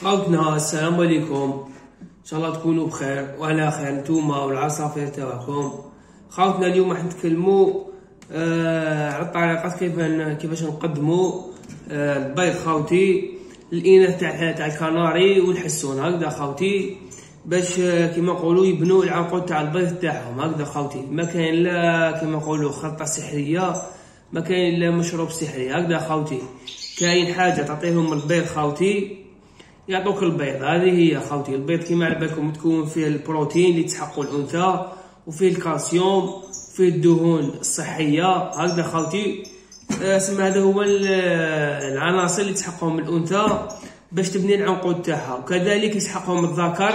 خوتنا السلام عليكم، ان شاء الله تكونوا بخير وعلى خير نتوما والعصافير تاعكم. خوتنا اليوم راح نتكلموا على الطريقات كيفاش نقدموا البيض خوتي، الاناث تاع الكناري والحسون هكذا خوتي، باش كيما نقولوا يبنوا العنقود تاع البيض تاعهم هكذا خوتي. ما كاين لا كيما نقولوا خلطه سحريه، ما كاين لا مشروب سحري هكذا خوتي. كاين حاجه تعطيهم البيض خوتي يعطوك البيض، هذه هي خوتي. البيض كيما على بالكم متكون فيه البروتين اللي تحقوا الانثى، وفيه الكالسيوم، وفيه الدهون الصحيه هكذا خوتي. سما هذا هو العناصر اللي تحقهم الانثى باش تبني العنقود تاعها، وكذلك يسحقهم الذكر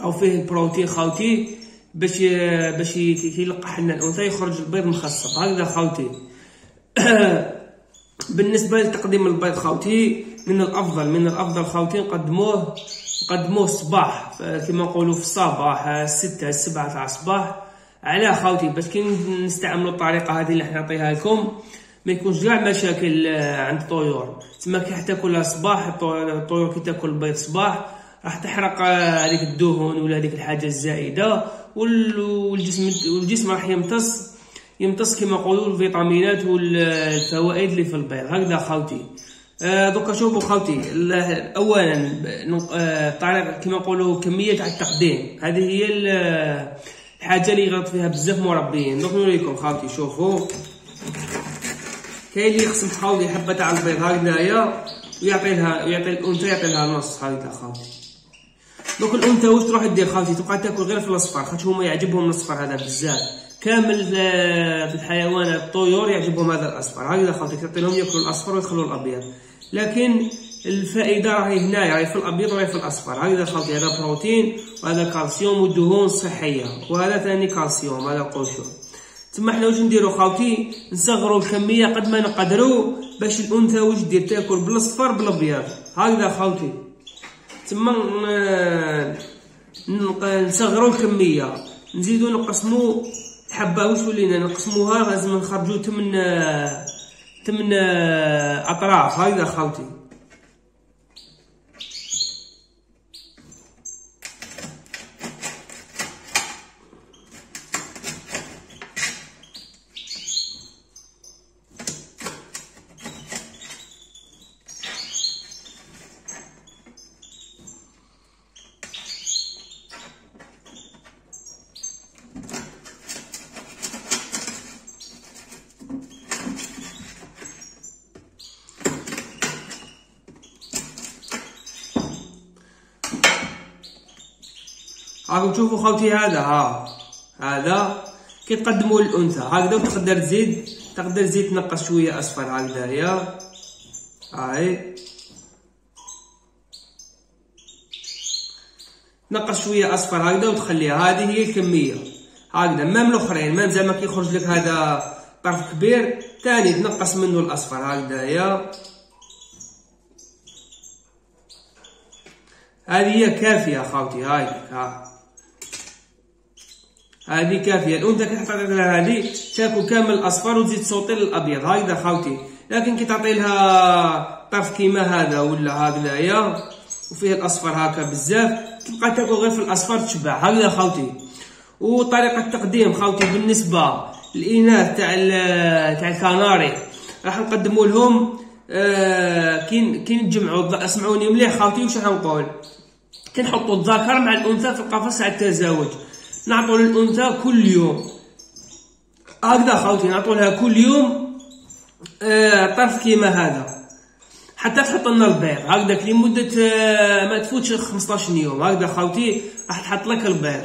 او فيه البروتين خوتي باش يلقح لنا الانثى يخرج البيض مخصب هكذا خوتي. بالنسبه لتقديم البيض خوتي، من الافضل خوتي نقدموه الصباح، كما نقولوا في الصباح 6 7 تاع الصباح على خوتي، باش كي نستعملوا الطريقه هذه اللي نعطيها لكم ما يكونش كاع مشاكل عند الطيور. تما كي تاكلها صباح، الطيور كي تاكل البيض صباح راح تحرق هذيك الدهون ولا هذيك الحاجه الزائده، والجسم راح يمتص كما نقولوا الفيتامينات والفوائد اللي في البيض هكذا خوتي. دوكا شوفوا خوتي، اولا طريقه كما نقولوا كميه تاع التقديم، هذه هي الحاجه اللي يغلط فيها بزاف مربيين. دوك نوريكم خوتي، شوفوا كاين اللي يقسم خوتي حبه تاع البيض هكذايا ويعطي الانثى يعطي لها نص هكذا خوتي. دوك الانثى واش تروح دير خوتي؟ تبقى تاكل غير في الاصفر، خاطر هما يعجبهم الاصفر هذا بزاف. كامل في الحيوانات الطيور يعجبهم هذا الاصفر هكذا خوتي، تعطي لهم ياكلوا الاصفر ويخلوا الابيض، لكن الفائده راهي هنايا، راهي في الابيض وراهي في الاصفر هكذا خوتي. هذا بروتين وهذا كالسيوم ودهون صحيه، وهذا ثاني كالسيوم هذا قشور. تما حنا واش نديرو خوتي؟ نصغروا الكميه قد ما نقدروا باش الانثى واش دير تاكل بالاصفر بالابيض هكذا خوتي. تما نصغروا الكميه، نزيدو نقسموا حبه. واش ولينا نقسموها؟ لازم نخرجوا 8 اطراف هكذا خوتي. راكم تشوفوا خوتي، هذا كي تقدموا للانثى هكذا، وتقدر تزيد تنقص شويه اصفر هكذايا، هاي تنقص شويه اصفر هكذا وتخليها. هذه هي الكميه هكذا. مام الاخرين مام زعما كي يخرج لك هذا طرف كبير ثاني تنقص منه الاصفر هكذايا. هذه هي كافيه خوتي، هذه كافيه. الانثى كي تعطي لها هذه تاكل كامل الاصفر وتزيد تصوتي للابيض هكذا خوتي، لكن كي تعطي لها طرف كيما هذا ولا هكذايا وفيه الاصفر هكا بزاف، تبقى تاكل غير في الاصفر تشبع هكذا خوتي. وطريقه التقديم خوتي بالنسبه للاناث تاع الكناري راح نقدموا لهم كي نتجمعوا. اسمعوني مليح خوتي واش راح نقول. كي نحطوا الذكر مع الانثى في القفص على التزاوج، نعطوا للانثى كل يوم هكذا خوتي، نعطوا لها كل يوم طرف كيما هذا حتى تحط لنا البيض هكذاك لمده ما تفوتش 15 يوم هكذا خوتي. راح تحط لك البيض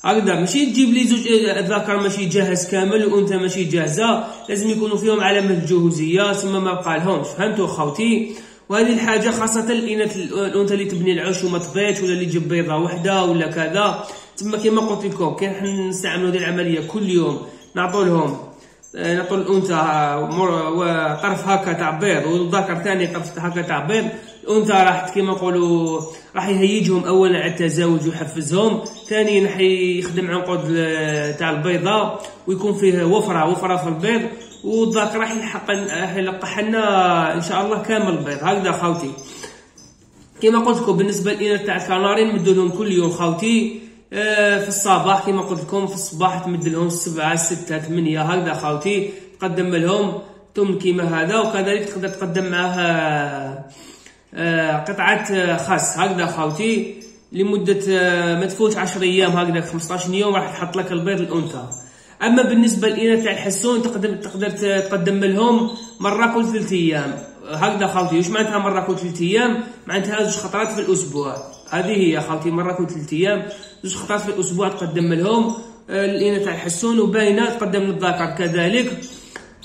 هكذا، ماشي تجيب لي زوج الذكر ماشي جاهز كامل والانثى ماشي جاهزه، لازم يكونوا فيهم علامه الجهوزيه ثم ما بقى لهمش، فهمتوا خوتي؟ وهذه الحاجه خاصه الانثى اللي تبني العش وما تبيضش، ولا اللي تجيب بيضه وحده ولا كذا. تما كما قلت لكم كي نستعملوا هذه العمليه كل يوم، نعطوا الانثى طرف هكا تاع بيض والذكر ثاني طرف هكا تاع بيض. الانثى راح كما نقولوا راح يهيجهم اولا على التزاوج ويحفزهم، ثانيا راح يخدم عنقود تاع البيضه ويكون فيه وفره في البيض، والذكر راح يلقح لنا ان شاء الله كامل البيض هكذا خوتي. كما قلت لكم بالنسبه للاناث تاع الكناري نمدوا لهم كل يوم خاوتي في الصباح. كما قلت لكم في الصباح تمد لهم 7 6 8 هكذا خاوتي، تقدم لهم تمن كيما هذا، وكذلك تقدر تقدم معاه قطعه خس هكذا خاوتي لمده ما تفوتش 10 ايام هكذا 15 يوم راح تحط لك البيض الانثى. اما بالنسبه للاناث تاع الحسون تقدر تقدم لهم مره كل 3 ايام هكذا خاوتي. واش معناتها مره كل 3 ايام؟ معناتها 2 خطرات في الاسبوع. هذه هي خاوتي مره كل 3 ايام 2 خطرات في الاسبوع تقدم لهم الاناث تاع الحسون، وباينه تقدم للذكر كذلك.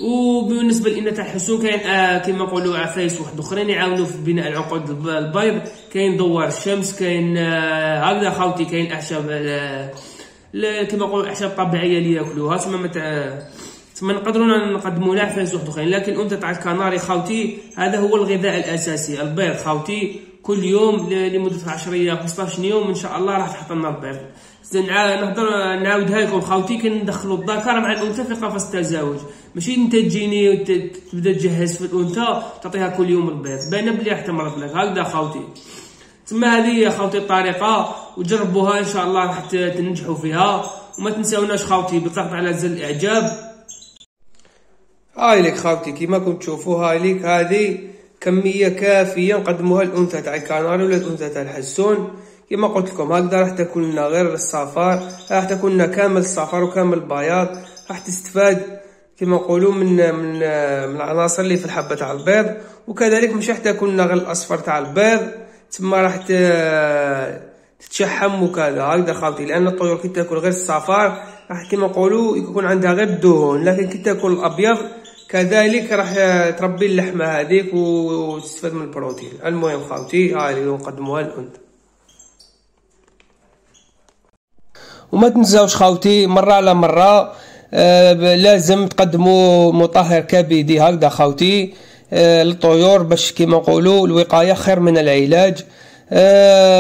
وبالنسبه للاناث تاع الحسون كاين كما نقولوا عفايس واحد اخرين يعاونوا في بناء العقد البيض، كاين دوار الشمس، كاين هكذا خاوتي، كاين اعشاب كما نقولوا اعشاب طبيعيه اللي ياكلوها، ثم نقدروا نقدموا لها عفايس واحد اخرين. لكن الانثى تاع الكناري خاوتي هذا هو الغذاء الاساسي، البيض خاوتي كل يوم لمده 10 ايام 15 يوم ان شاء الله راح تحط لنا البيض. نهضر نعاودها لكم خاوتي، كي ندخلوا الذكر مع الانثى في قفص التزاوج، ماشي انت تجيني تبدا تجهز في الانثى تعطيها كل يوم البيض، باينه بلي راح تمرض لك هكذا خاوتي. ثم هذه هي خاوتي الطريقه، وجربوها ان شاء الله راح تنجحوا فيها. وما تنساوناش خاوتي بالضغط على زر الاعجاب. هاي لك خاوتي كيما كنتم تشوفوا، هاي لك هذه كميه كافيه نقدموها الانثى تاع الكناري ولا الانثى تاع الحسون. كما قلت لكم هكذا راح تكون لنا غير الصفار، راح تكون لنا كامل الصفار وكامل البياض، راح تستفاد كما نقولوا من العناصر اللي في الحبه تاع البيض. وكذلك مش راح تكون لنا غير الاصفر تاع البيض، ثم راح تتشحم وكذا هكذا خاوتي. لان الطيور كي تاكل غير الصفار راح كما نقولوا يكون عندها غير الدهون، لكن كي تاكل الابيض كذلك راح تربي اللحمه هذيك وتستفاد من البروتين. المهم خاوتي هاي اللي نقدموها للانثى. وما تنساوش خاوتي مره على مره لازم تقدموا مطهر كبدي هكذا خاوتي للطيور، باش كيما نقولوا الوقايه خير من العلاج.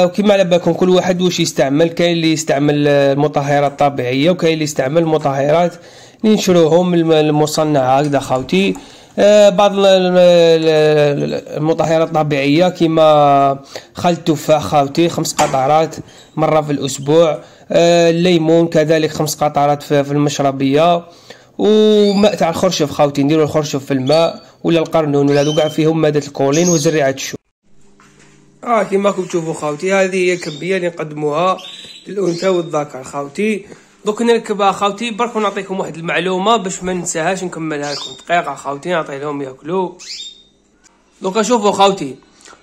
وكما على بالكم كل واحد واش يستعمل، كاين اللي يستعمل المطهرات الطبيعيه وكاين اللي يستعمل المطهرات اللي نشروهم المصنعه هكذا خاوتي. بعض المطهرات الطبيعيه كيما خل التفاح خاوتي 5 قطرات مره في الاسبوع، الليمون كذلك 5 قطرات في المشربيه، وماء تاع الخرشف خاوتي نديروا الخرشف في الماء ولا القرنون ولا هذو كاع فيهم ماده الكولين وزريعه الشوك. كيما راكم تشوفوا خاوتي هذه هي الكميه اللي نقدموها للانثى والذكر خاوتي. دوك نركبها خاوتي برك ونعطيكم واحد المعلومه باش ما ننساهاش نكملها لكم دقيقه خاوتي نعطي لهم ياكلوا. دوك شوفوا خاوتي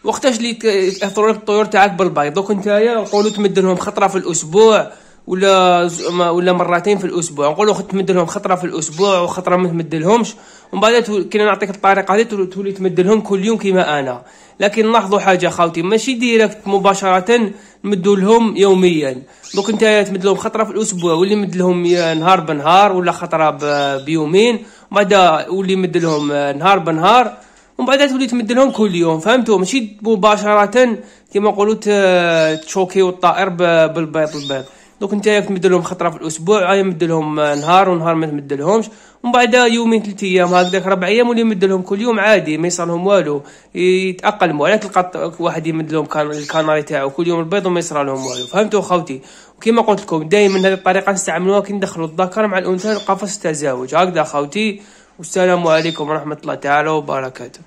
وقتاش اللي ياثروا لك الطيور تاعك بالبيض، دوك نتايا نقولوا تمد لهم خطره في الاسبوع ولا مرتين في الاسبوع، نقولوا تمد لهم خطره في الاسبوع وخطره ما تمدلهمش، ومن بعد كي نعطيك الطريقه هذه تولي تمد لهم كل يوم كيما انا. لكن لاحظوا حاجه خاوتي ماشي ديريكت مباشره نمدوا لهم يوميا، دوك انت تمد لهم خطره في الاسبوع واللي مد لهم نهار بنهار ولا خطره بيومين، وبعد واللي مد لهم نهار بنهار، ومن بعد تولي تمد لهم كل يوم. فهمتوا؟ ماشي مباشره كما نقولوا تشوكيو الطائر بالبيض. دوك انت تمد لهم خطره في الاسبوع، يمد لهم نهار ونهار ما تمد لهمش، ومن بعد يومين 3 ايام هكذاك 4 ايام واللي يمد لهم كل يوم عادي ما يصيرلهم والو، يتاقلموا. على تلقى واحد يمد لهم الكناري تاعو كل يوم البيض وما يصيرلهم والو. فهمتوا خوتي؟ وكما قلت لكم دائما هذه الطريقه نستعملوها كي ندخلوا الذكر مع الانثى قفص التزاوج هكذا خوتي. والسلام عليكم ورحمه الله تعالى وبركاته.